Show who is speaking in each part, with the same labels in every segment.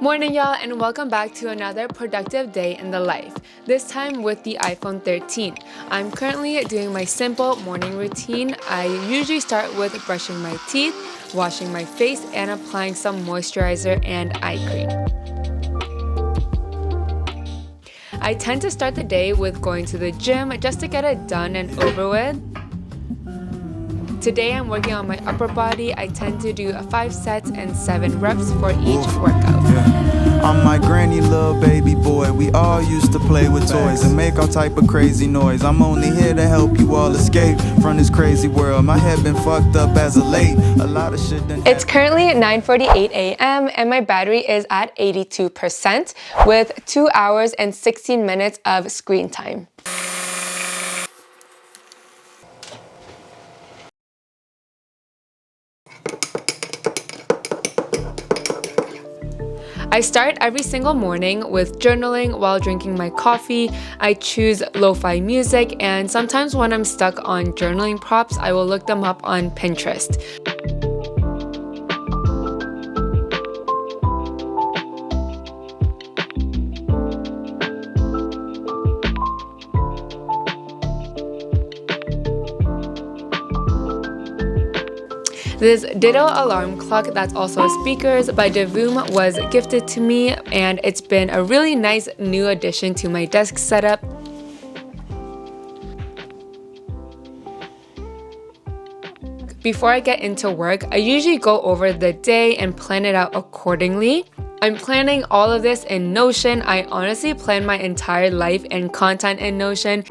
Speaker 1: Morning y'all, and welcome back to another productive day in the life, this time with the iPhone 13. I'm currently doing my simple morning routine. I usually start with brushing my teeth, washing my face, and applying some moisturizer and eye cream. I tend to start the day with going to the gym just to get it done and over with. Today I'm working on my upper body. I tend to do 5 sets and 7 reps for each workout.
Speaker 2: I'm my granny little baby boy. We all used to play with toys and make all type of crazy noise. I'm only here to help you all escape from this crazy world. My head been fucked up as of late. A lot of shit done.
Speaker 1: It's currently 9:48 a.m. and my battery is at 82% with 2 hours and 16 minutes of screen time. I start every single morning with journaling while drinking my coffee. I choose lo-fi music, and sometimes when I'm stuck on journaling prompts, I will look them up on Pinterest. This Ditto alarm clock that's also speakers by Devoom was gifted to me, and it's been a really nice new addition to my desk setup. Before I get into work, I usually go over the day and plan it out accordingly. I'm planning all of this in Notion. I honestly plan my entire life and content in Notion.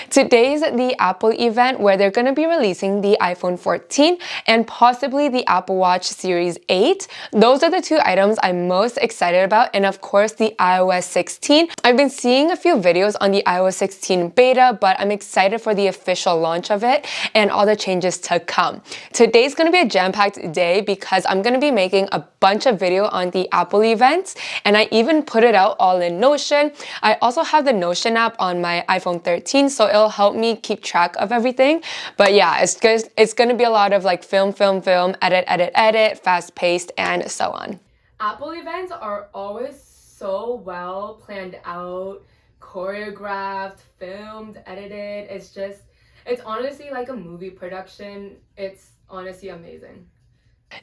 Speaker 1: Today's the Apple event where they're going to be releasing the iPhone 14 and possibly the Apple Watch Series 8. Those are the two items I'm most excited about, and of course the iOS 16. I've been seeing a few videos on the iOS 16 beta, but I'm excited for the official launch of it and all the changes to come. Today's going to be a jam-packed day because I'm going to be making a bunch of video on the Apple events, and I even put it out all in Notion. I also have the Notion app on my iPhone 13, so it'll help me keep track of everything. But yeah, it's gonna be a lot of like film, edit, fast paced, and so on. Apple events are always so well planned out, choreographed, filmed, edited. It's honestly like a movie production. It's honestly amazing.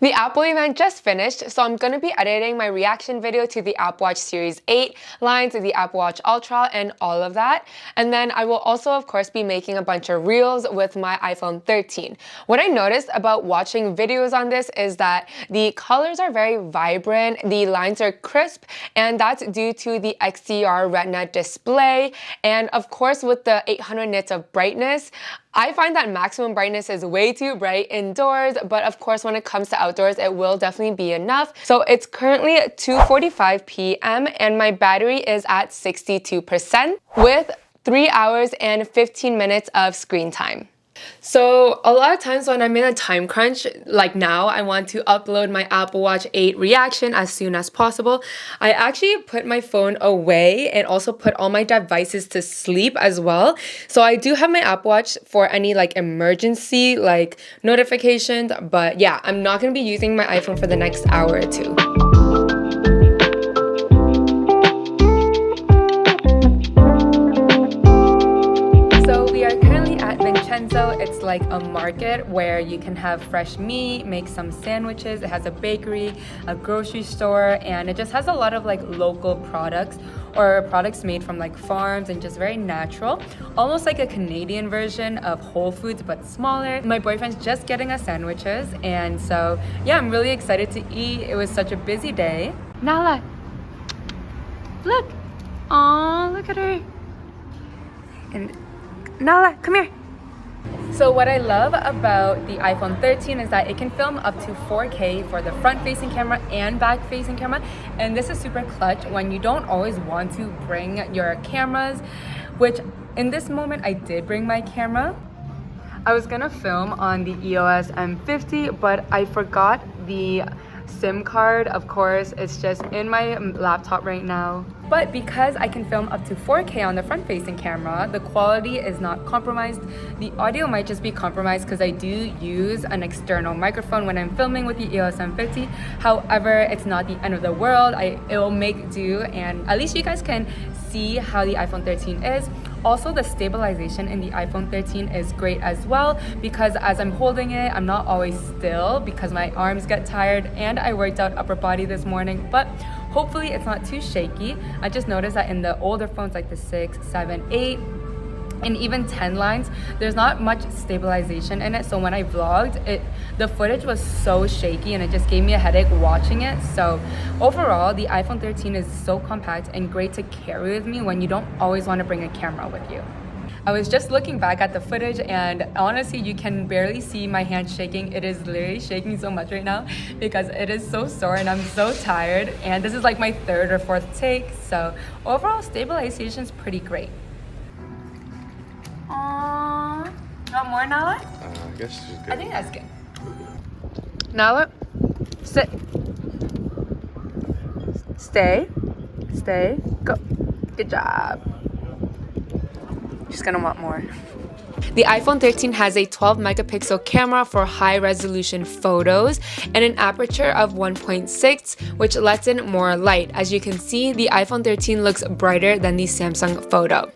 Speaker 1: The Apple event just finished, so I'm going to be editing my reaction video to the Apple Watch Series 8, lines of the Apple Watch Ultra, and all of that. And then I will also, of course, be making a bunch of reels with my iPhone 13. What I noticed about watching videos on this is that the colors are very vibrant, the lines are crisp, and that's due to the XDR Retina display. And of course, with the 800 nits of brightness, I find that maximum brightness is way too bright indoors, but of course when it comes to outdoors, it will definitely be enough. So it's currently 2:45 p.m. and my battery is at 62% with 3 hours and 15 minutes of screen time. So a lot of times when I'm in a time crunch, like now, I want to upload my Apple Watch 8 reaction as soon as possible. I actually put my phone away and also put all my devices to sleep as well. So I do have my Apple Watch for any like emergency like notifications, but yeah, I'm not going to be using my iPhone for the next hour or two. It's like a market where you can have fresh meat, make some sandwiches. It has a bakery, a grocery store, and it just has a lot of like local products or products made from like farms and just very natural. Almost like a Canadian version of Whole Foods, but smaller. My boyfriend's just getting us sandwiches, and so yeah, I'm really excited to eat. It was such a busy day. Nala, look. Aw, look at her. And Nala, come here. So what I love about the iPhone 13 is that it can film up to 4K for the front-facing camera and back-facing camera, and this is super clutch when you don't always want to bring your cameras, which in this moment I did bring my camera. I was gonna film on the EOS M50, but I forgot the SIM card, of course, it's just in my laptop right now. But because I can film up to 4K on the front-facing camera, the quality is not compromised. The audio might just be compromised because I do use an external microphone when I'm filming with the EOS M50. However, it's not the end of the world. It will make do, and at least you guys can see how the iPhone 13 is. Also, the stabilization in the iPhone 13 is great as well because as I'm holding it, I'm not always still because my arms get tired, and I worked out upper body this morning, but hopefully it's not too shaky. I just noticed that in the older phones like the 6, 7, 8, and even 10 lines, there's not much stabilization in it. So when I vlogged, the footage was so shaky and it just gave me a headache watching it. So overall, the iPhone 13 is so compact and great to carry with me when you don't always want to bring a camera with you. I was just looking back at the footage, and honestly, you can barely see my hand shaking. It is literally shaking so much right now because it is so sore and I'm so tired. And this is like my 3rd or 4th take. So overall, stabilization is pretty great. Aww. Want more, Nala?
Speaker 3: I guess she's good.
Speaker 1: I think that's good. Nala, sit. Stay. Stay. Go. Good job. She's gonna want more. The iPhone 13 has a 12 megapixel camera for high resolution photos and an aperture of 1.6, which lets in more light. As you can see, the iPhone 13 looks brighter than the Samsung Photo.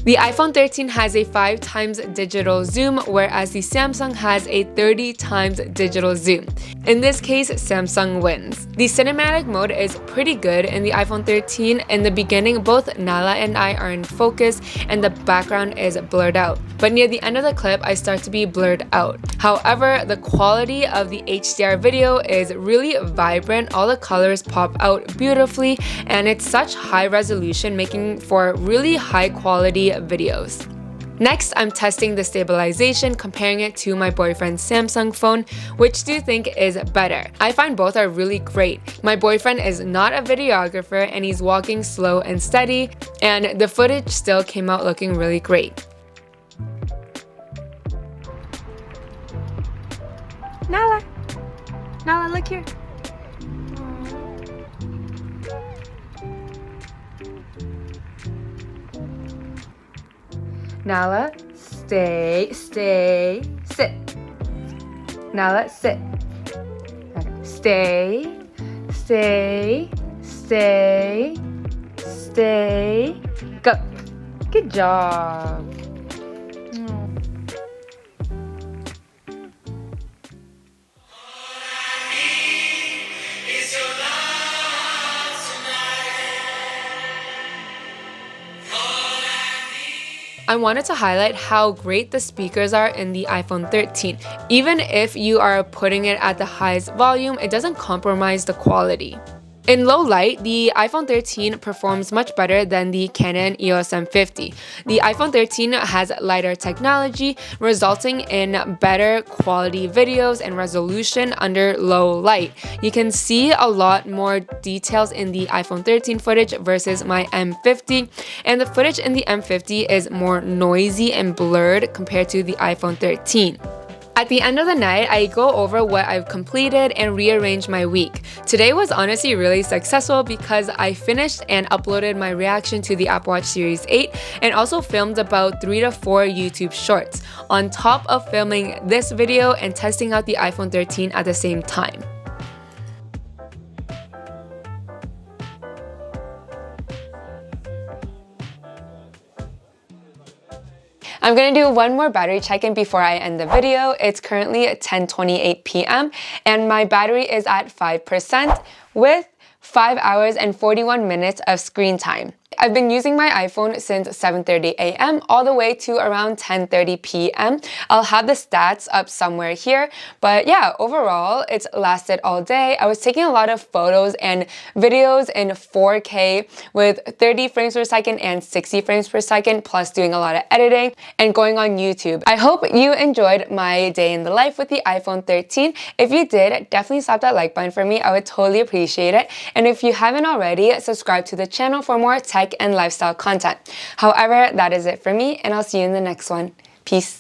Speaker 1: The iPhone 13 has a 5 times digital zoom, whereas the Samsung has a 30 times digital zoom. In this case, Samsung wins. The cinematic mode is pretty good in the iPhone 13. In the beginning, both Nala and I are in focus and the background is blurred out. But near the end of the clip, I start to be blurred out. However, the quality of the HDR video is really vibrant. All the colors pop out beautifully, and it's such high resolution, making for really high quality videos. Next, I'm testing the stabilization, comparing it to my boyfriend's Samsung phone. Which do you think is better? I find both are really great. My boyfriend is not a videographer and he's walking slow and steady, and the footage still came out looking really great. Nala! Nala, look here. Nala, stay, sit. Nala, sit. Okay. Stay. Go. Good job. I wanted to highlight how great the speakers are in the iPhone 13. Even if you are putting it at the highest volume, it doesn't compromise the quality. In low light, the iPhone 13 performs much better than the Canon EOS M50. The iPhone 13 has lighter technology, resulting in better quality videos and resolution under low light. You can see a lot more details in the iPhone 13 footage versus my M50, and the footage in the M50 is more noisy and blurred compared to the iPhone 13. At the end of the night, I go over what I've completed and rearrange my week. Today was honestly really successful because I finished and uploaded my reaction to the Apple Watch Series 8 and also filmed about 3 to 4 YouTube shorts, on top of filming this video and testing out the iPhone 13 at the same time. I'm gonna do one more battery check-in before I end the video. It's currently 10:28 p.m. and my battery is at 5% with 5 hours and 41 minutes of screen time. I've been using my iPhone since 7:30 a.m. all the way to around 10:30 p.m. I'll have the stats up somewhere here, but yeah, overall, it's lasted all day. I was taking a lot of photos and videos in 4K with 30 frames per second and 60 frames per second, plus doing a lot of editing and going on YouTube. I hope you enjoyed my day in the life with the iPhone 13. If you did, definitely slap that like button for me. I would totally appreciate it. And if you haven't already, subscribe to the channel for more tech and lifestyle content. However, that is it for me, and I'll see you in the next one. Peace.